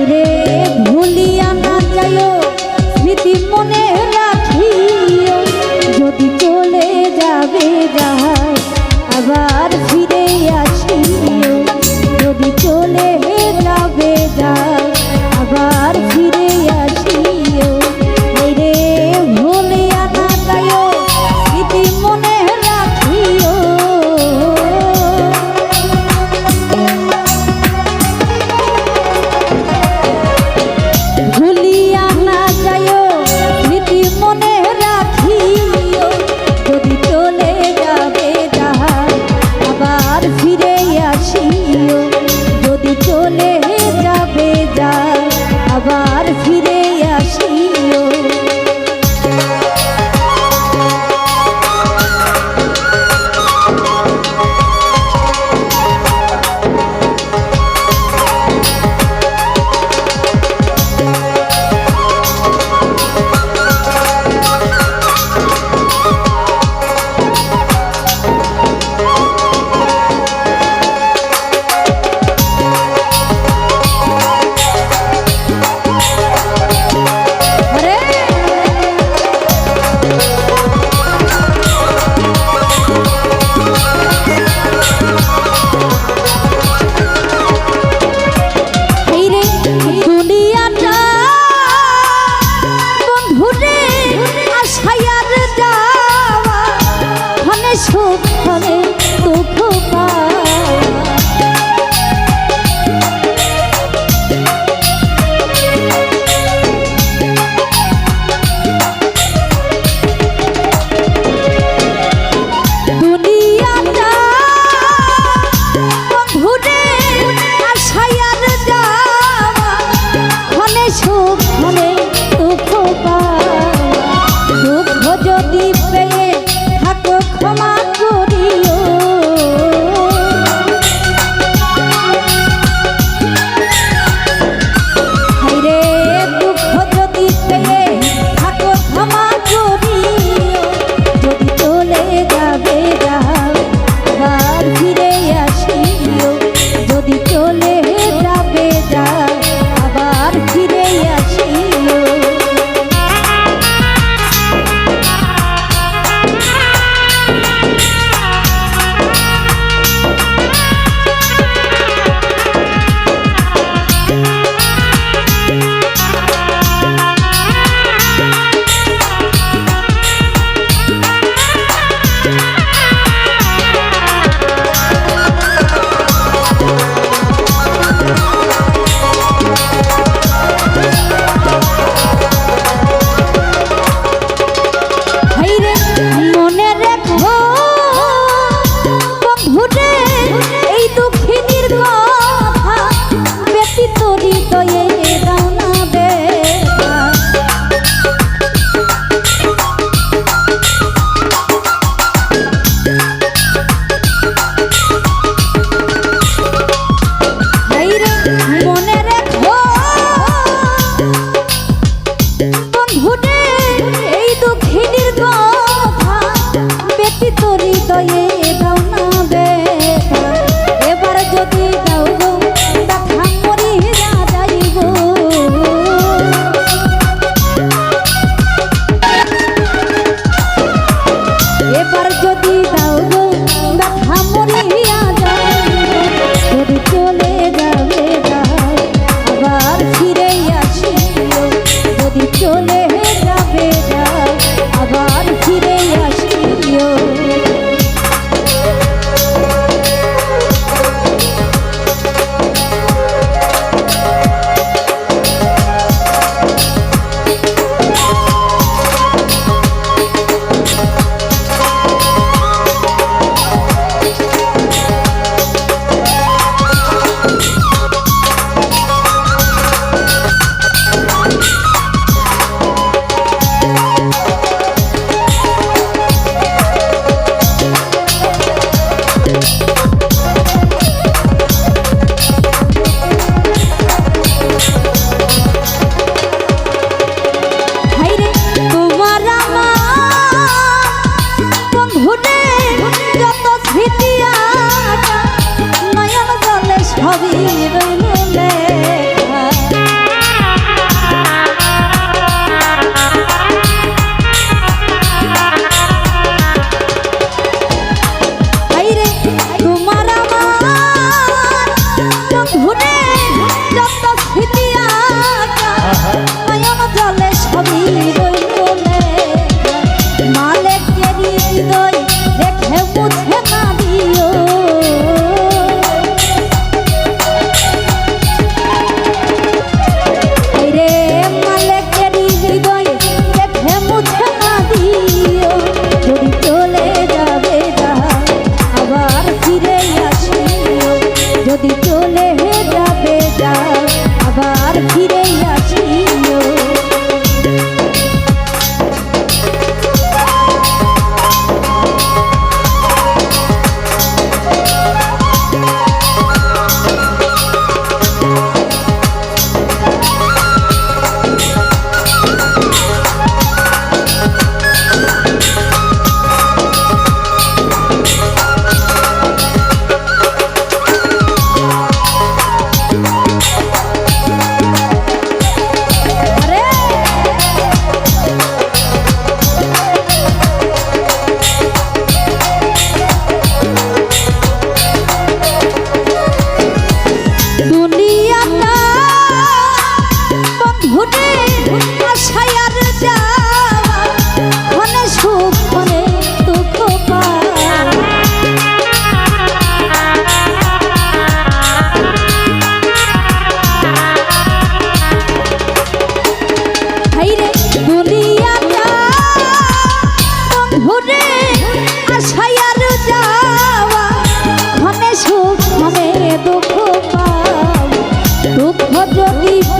রে ভুলিয়া না যাইও স্মৃতি মনে রাখিও যদি চলে যাবে যাহাই আবার ফিরে আসিও যদি চলে যাবে যাই আবার ফিরে আসিও রে ভুলিয়া না যাইও স্মৃতি মনে রাখিও ভুলিয়া না যাইও স্মৃতি মনে রাখিও যদি চলে যাবে যাহাই আবার ফিরে আসিও যদি চলে যাবে যাই আবার ফিরে আসিও সুখ হলে দুঃখ দুনিয়াটা বন্ধুরে আশায়ার যাওয়া হলে সুখ হলে দুঃখ দুঃখ যদি পেয়ে থাকো ক্ষমা করিও রে দুঃখ যদি পেয়ে থাকো ক্ষমা করিও যদি চলে যাবে যাও আবার ফিরে আসিও যদি চলে যাবে যাও আবার ফিরে আসিও এবার যদি দাও গো দেখা মরি যাইব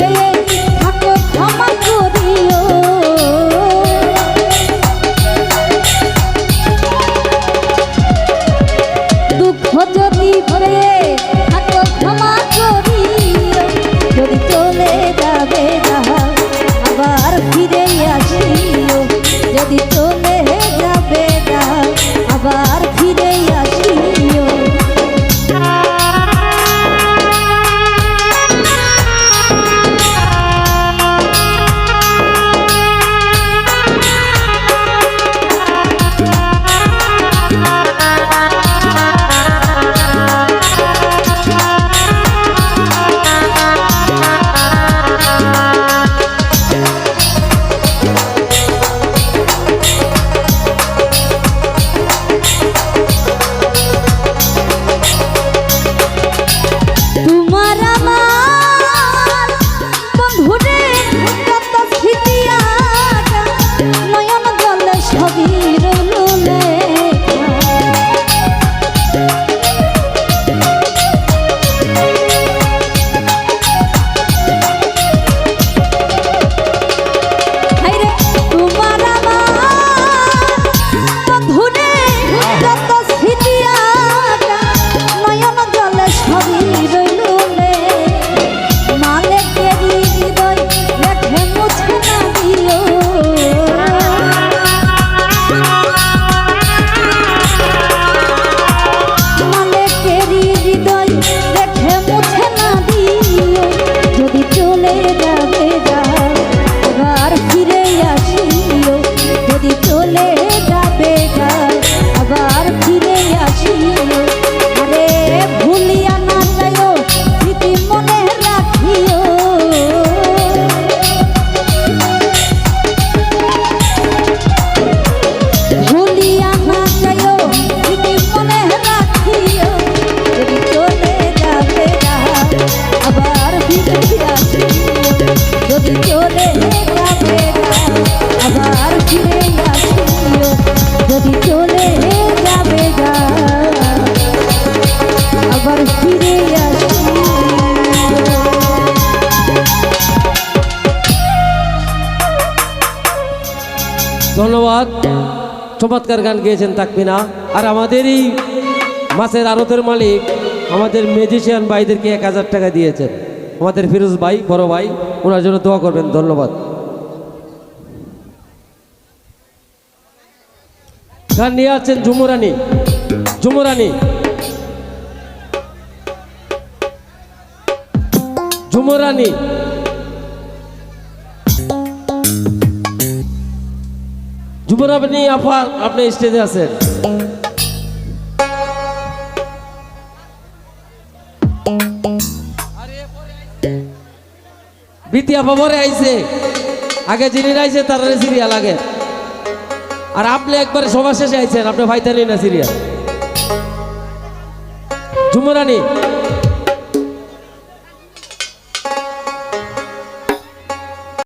পেয়ে থাকো ক্ষমা করিও দুঃখ যদি পেয়ে থাকো ক্ষমা করিও যদি চলে যাবে যাও আবার ফিরে আসিও যদি চলে যাবে যাও আবার ফিরে আসিও ধন্যবাদ। চমৎকার গান গেয়েছেন তাকমিনা। আর আমাদের এই মাছের আড়তের মালিক আমাদের মিউজিশিয়ান ভাইদেরকে 1000 টাকা দিয়েছেন, আমাদের ফিরোজ ভাই, বড় ভাই, ওনার জন্য দোয়া করবেন। ধন্যবাদ। গান নিয়ে আছেন ঝুমুরানি। ঝুমুরানি ঝুমুরানি ঝুমুরানি আপা, আপনি স্টেজে আছেন। বিতি আপা পরে আইছে, আগে যিনি আইছে তার সিরিয়াল আগে, আর আপনি একবারে সবার শেষে আইছেন, আপনি ভাইতালি না সিরিয়াল। ঝুমুরানি